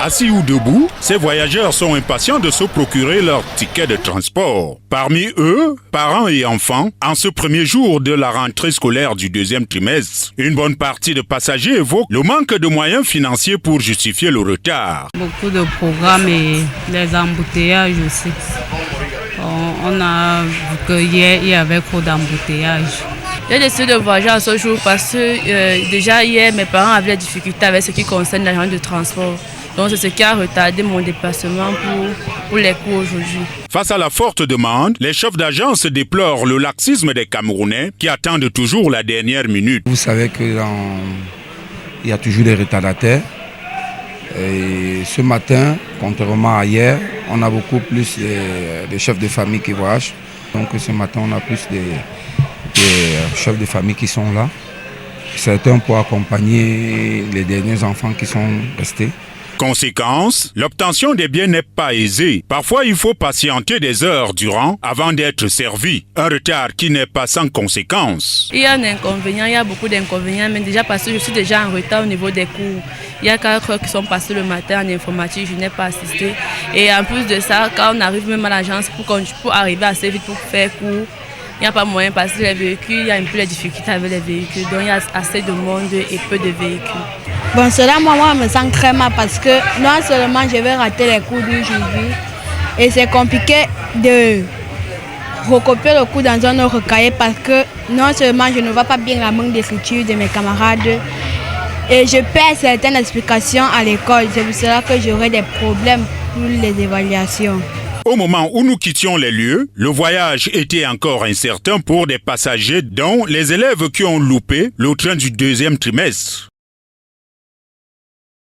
Assis ou debout, ces voyageurs sont impatients de se procurer leur ticket de transport. Parmi eux, parents et enfants, en ce premier jour de la rentrée scolaire du deuxième trimestre, une bonne partie de passagers évoquent le manque de moyens financiers pour justifier le retard. Beaucoup de programmes et les embouteillages aussi. On a vu qu'hier, il y avait trop d'embouteillages. J'ai décidé de voyager à ce jour parce que déjà hier, mes parents avaient des difficultés avec ce qui concerne l'argent de transport. Donc c'est ce qui a retardé mon déplacement pour les cours aujourd'hui. Face à la forte demande, les chefs d'agence déplorent le laxisme des Camerounais qui attendent toujours la dernière minute. Vous savez qu'il y a toujours des retardataires. Et ce matin, contrairement à hier, on a beaucoup plus de chefs de famille qui voyagent. Donc ce matin, on a plus de chefs de famille qui sont là. Certains pour accompagner les derniers enfants qui sont restés. Conséquence, l'obtention des biens n'est pas aisée. Parfois, il faut patienter des heures durant avant d'être servi. Un retard qui n'est pas sans conséquence. Il y a un inconvénient, il y a beaucoup d'inconvénients, mais déjà parce que je suis déjà en retard au niveau des cours. Il y a 4 heures qui sont passées le matin en informatique, je n'ai pas assisté. Et en plus de ça, quand on arrive même à l'agence pour arriver assez vite pour faire cours, il n'y a pas moyen parce que les véhicules, il y a un peu de difficultés avec les véhicules. Donc il y a assez de monde et peu de véhicules. Bon, cela, moi, je me sens très mal parce que non seulement je vais rater les cours d'aujourd'hui et c'est compliqué de recopier le cours dans un autre cahier parce que non seulement je ne vois pas bien la manque d'écriture de mes camarades et je perds certaines explications à l'école. C'est pour cela que j'aurai des problèmes pour les évaluations. Au moment où nous quittions les lieux, le voyage était encore incertain pour des passagers dont les élèves qui ont loupé le train du deuxième trimestre.